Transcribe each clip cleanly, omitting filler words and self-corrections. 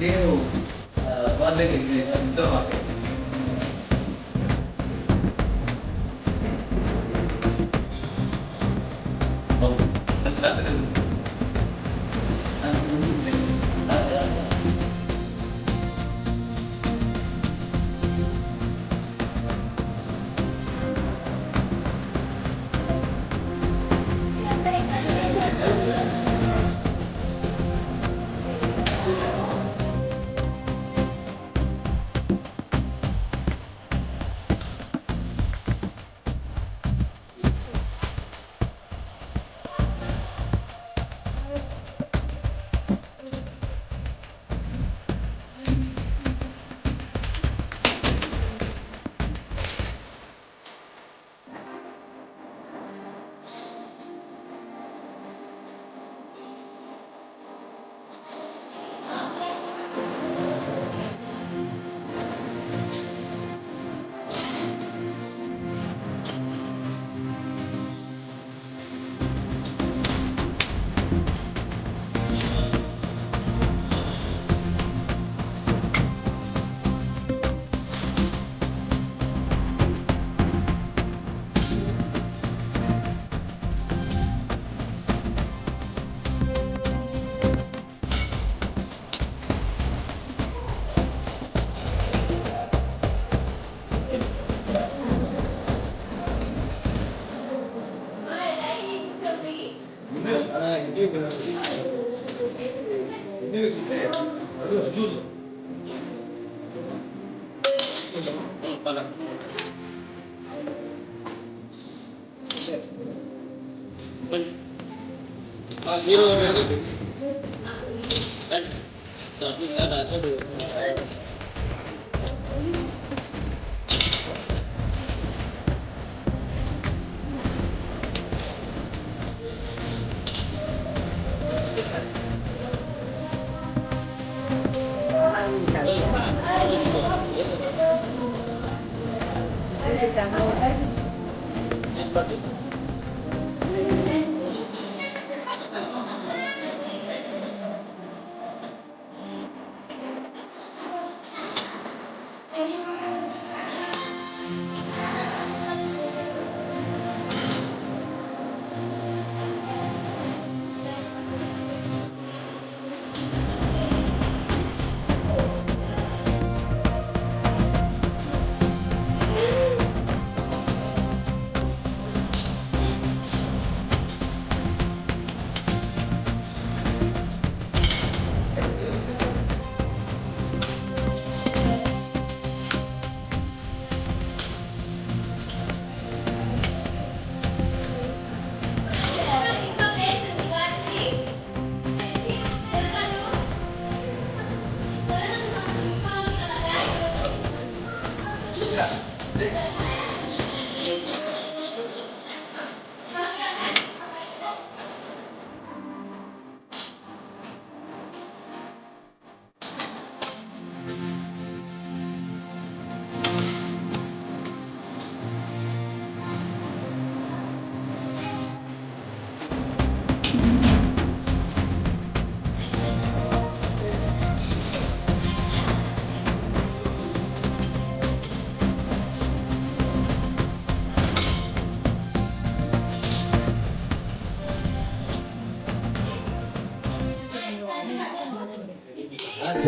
నేను వాళ్ళకి ఇద్దరు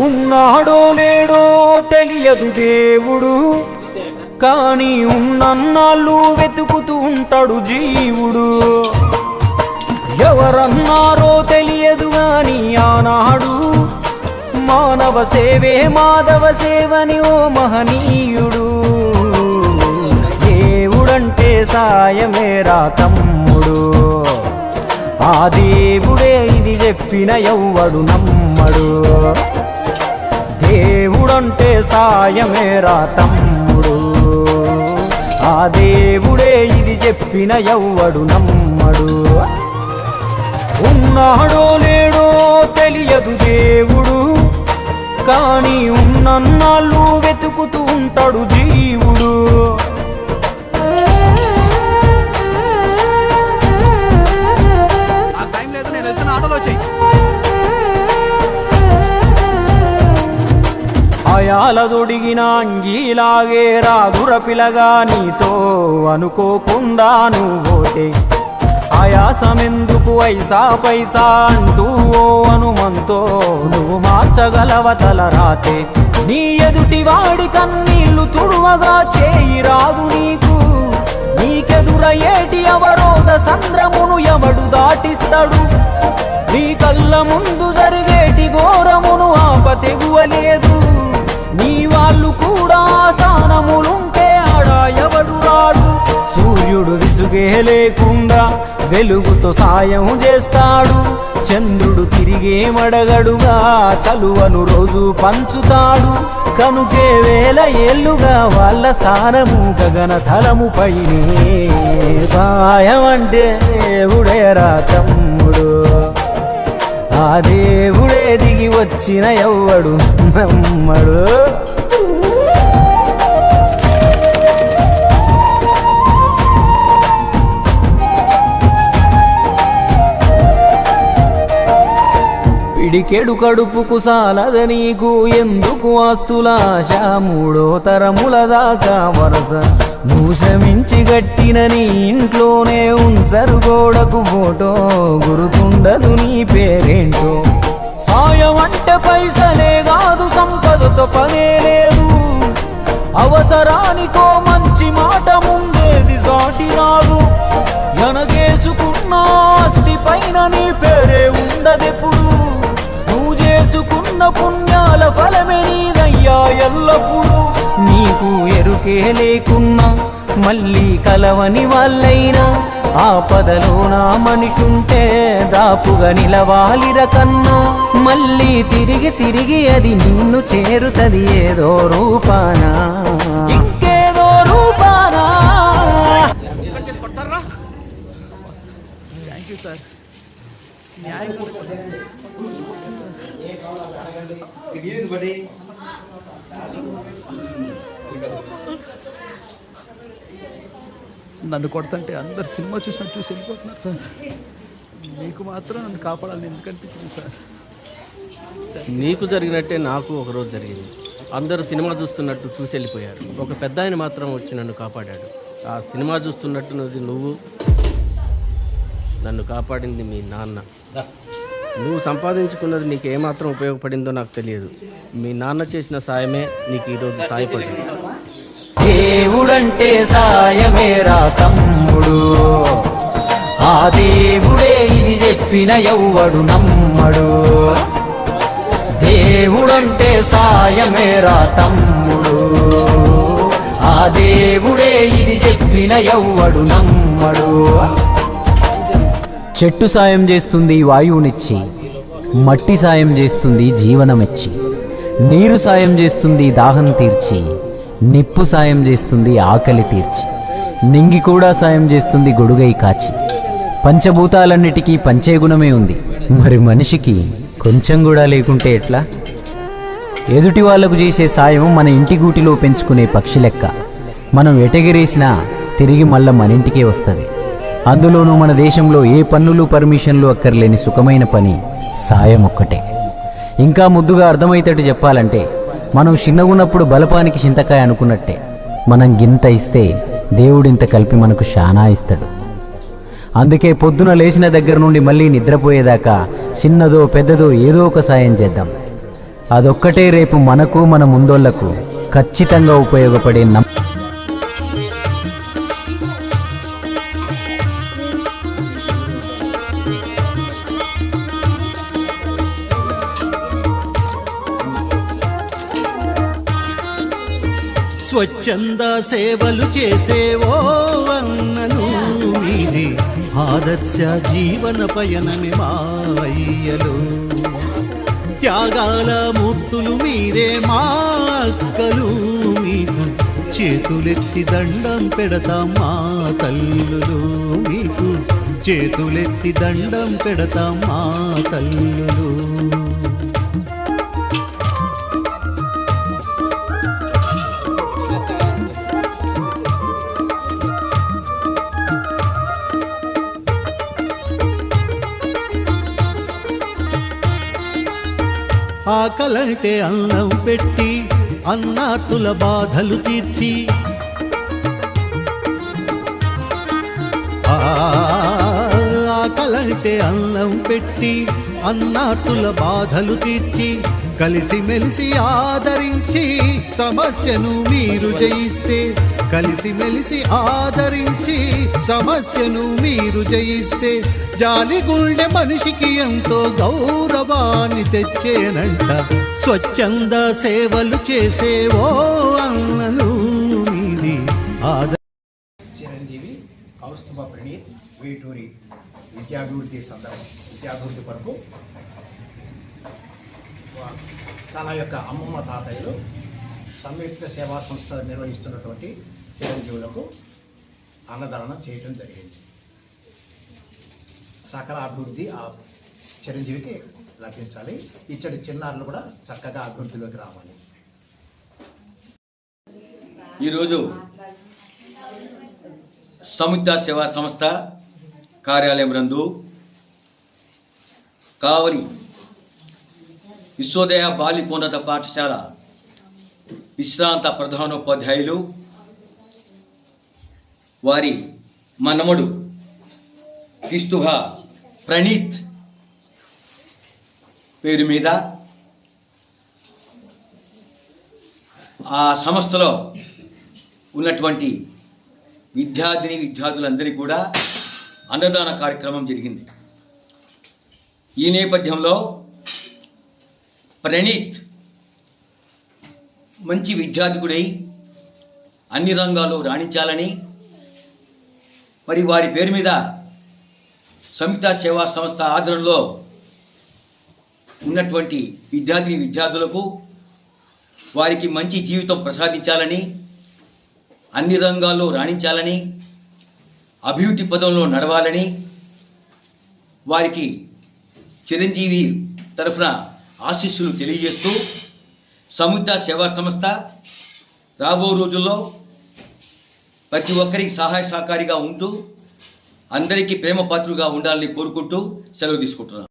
ఉన్నాడో లేడో తెలియదు దేవుడు, కానీ ఉన్నన్నాళ్ళు వెతుకుతూ ఉంటాడు జీవుడు. ఎవరన్నారో తెలియదు గాని ఆనాడు మానవ సేవే మాధవ సేవని ఓ మహనీయుడు. దేవుడంటే సాయమేరా తమ్ముడు, ఆ దేవుడే ఇది చెప్పిన ఎవ్వడు నమ్మడు. దేవుడంటే సాయమేరా తమ్ముడు, ఆ దేవుడే ఇది చెప్పిన ఎవ్వడు నమ్మడు. ఉన్నాడో లేడో తెలియదు దేవుడు, కానీ ఉన్నన్నాళ్ళు వెతుకుతూ ఉంటాడు జీవుడు. గాయాలదొడిగిన అంగీలాగే రాదుర పిలగా నీతో అనుకోకుండా నువ్వు పోతే ఆయాసమెందుకు ఐసా పైసా అంటూ ఓ అనుమంతో నువ్వు మార్చగలవ తల రాతే నీ ఎదుటి వాడి కన్నీళ్లు తుడువగా చేయి రాదు నీకెదురయ్యేటి అవరోధ సంద్రమును ఎవడు దాటిస్తాడు నీ కళ్ళ ముందు జరిగేటి ఘోరమును ఆపతెగువలేదు నీ వాళ్ళు కూడా స్థానములుంటే ఆడా ఎవడు రాడు సూర్యుడు విసుగే లేకుండా వెలుగుతో సాయం చేస్తాడు చంద్రుడు తిరిగే మడగడుగా చలువను రోజు పంచుతాడు కనుకే వేల ఏళ్ళుగా వాళ్ళ స్థానము గగన తలము పైనే సాయం అంటే దేవుడేరా తమ్ముడు ఆ దేవుడే దిగి వచ్చిన ఎవ్వడు నమ్మడు పిడికెడు కడుపుకు సాలద నీకు ఎందుకు ఆస్తులాశ మూడో తరముల దాకా వరస నువ్వు శ్రమించి గట్టిన నీ ఇంట్లోనే ఉంచరు గోడకు ఫోటో గుర్తుండదు నీ పేరేంటో సాయం అంటే పైసలే కాదు సంపదతో పనే లేదు అవసరానికో మంచి మాట ముందేది సాటి రాదు ఎనగేసుకున్న ఆస్తి పైన నీ పేరే ఉండదెప్పుడు నువ్వు చేసుకున్న పుణ్యాల ఫలమే నీదయ్యా ఎల్లప్పుడు నీకు ఎరుకే లేకున్నా మళ్ళీ కలవని వాళ్ళైనా ఆపదలో నా మనిషుంటే దాపుగా నిలవాలిర కన్నా మళ్ళీ తిరిగి అది నిన్ను చేరుతది ఏదో రూపానా ఇంకేదో రూపానా నన్ను కొడుతుంటే అందరు సినిమా చూసినట్టు చూసి వెళ్ళిపోతున్నారు సార్ మీకు మాత్రం నన్ను కాపాడాలని ఎందుకు అనిపించింది సార్ నీకు జరిగినట్టే నాకు ఒకరోజు జరిగింది అందరూ సినిమా చూస్తున్నట్టు చూసి వెళ్ళిపోయారు ఒక పెద్ద ఆయన మాత్రం వచ్చి నన్ను కాపాడాడు ఆ సినిమా చూస్తున్నట్టున్నది నువ్వు నన్ను కాపాడింది మీ నాన్న నువ్వు సంపాదించుకున్నది నీకు ఏమాత్రం ఉపయోగపడిందో నాకు తెలియదు మీ నాన్న చేసిన సాయమే నీకు ఈరోజు సాయపడింది దేవుడంటే సాయమేరా తమ్ముడు ఆ దేవుడే ఇది చెప్పిన ఎవ్వడు నమ్మడు దేవుడంటే సాయమేరా తమ్ముడు ఆ దేవుడే ఇది చెప్పిన ఎవ్వడు నమ్మడు చెట్టు సాయం చేస్తుంది వాయువునిచ్చి మట్టి సాయం చేస్తుంది జీవనమిచ్చి నీరు సాయం చేస్తుంది దాహం తీర్చి నిప్పు సాయం చేస్తుంది ఆకలి తీర్చి నింగి కూడా సాయం చేస్తుంది గొడుగై కాచి పంచభూతాలన్నిటికీ పంచేగుణమే ఉంది మరి మనిషికి కొంచెం కూడా లేకుంటే ఎట్లా ఎదుటి వాళ్లకు చేసే సాయం మన ఇంటి గూటిలో పెంచుకునే పక్షి లెక్క మనం ఎటగిరేసినా తిరిగి మళ్ళా మన ఇంటికే వస్తుంది అందులోనూ మన దేశంలో ఏ పన్నులు పర్మిషన్లు అక్కర్లేని సుఖమైన పని సాయం ఒక్కటే ఇంకా ముద్దుగా అర్థమయ్యేటట్టు చెప్పాలంటే మనం చిన్నగున్నప్పుడు బలపానికి చింతకాయ అనుకున్నట్టే మనం గింత ఇస్తే దేవుడింత కలిపి మనకు శానా ఇస్తాడు అందుకే పొద్దున లేచిన దగ్గర నుండి మళ్ళీ నిద్రపోయేదాకా చిన్నదో పెద్దదో ఏదో ఒక సాయం చేద్దాం అదొక్కటే రేపు మనకు మన ముందోళ్లకు ఖచ్చితంగా ఉపయోగపడే స్వచ్ఛంద సేవలు చేసేవో అన్నను మీది ఆదర్శ జీవన పయనమే మా అయ్యలు త్యాగాల మూర్తులు మీరే మా అక్కలు మీకు చేతులెత్తి దండం పెడతాం మా తల్లులు మీకు చేతులెత్తి దండం పెడతాం మా తల్లులు ఆకలంటే అన్నం పెట్టి అన్నార్తుల బాధలు తీర్చి ఆకలంటే అన్నం పెట్టి అన్నార్తుల బాధలు తీర్చి కలిసిమెలిసి ఆదరించి సమస్యను మీరు జయిస్తే కలిసిమెలిసి ఆదరించి సమస్యను మీరు జయిస్తే జాలి గుండె మనిషికి ఎంతో గౌరవాన్ని తెచ్చేనంట స్వచ్ఛంద సేవలు చేసేవో అన్నలు మీది చిరంజీవి కౌస్తుభ ప్రణీత్ వేటూరి విద్యాభివృద్ధి కొరకు తన యొక్క అమ్మమ్మ తాతయ్యలు సంయుక్త సేవా సంస్థ నిర్వహిస్తున్నటువంటి చిరంజీవులకు అన్నదానం చేయడం జరిగింది. సకల అభివృద్ధి ఆ చిరంజీవికి లభించాలి. ఇచ్చటి చిన్నారులు కూడా చక్కగా అభివృద్ధిలోకి రావాలి. ఈరోజు సంయుక్త సేవా సంస్థ కార్యాలయం నందు కావలి విశ్వోదయ బాలికోన్నత పాఠశాల విశ్రాంత ప్రధానోపాధ్యాయులు వారి మనమడు కౌస్తుభ ప్రణీత్ పేరు మీద ఆ సంస్థలో ఉన్నటువంటి విద్యార్థులందరికీ కూడా అన్నదాన కార్యక్రమం జరిగింది. ఈ నేపథ్యంలో ప్రణీత్ మంచి విద్యార్థికుడై అన్ని రంగాల్లో రాణించాలని మరి వారి పేరు మీద సంయుక్త సేవా సంస్థ ఆధ్వర్యంలో ఉన్నటువంటి విద్యార్థులకు వారికి మంచి జీవితం ప్రసాదించాలని అన్ని రంగాల్లో రాణించాలని అభివృద్ధి పదంలో నడవాలని వారికి చిరంజీవి తరఫున ఆశీస్సులు తెలియజేస్తూ సంయుక్త సేవా సంస్థ రాబో రోజుల్లో ప్రతి ఒక్కరికి సహాయ సహకారిగా ఉంటూ అందరికీ ప్రేమ పాత్రుగా ఉండాలని కోరుకుంటూ సెలవు తీసుకుంటున్నాను.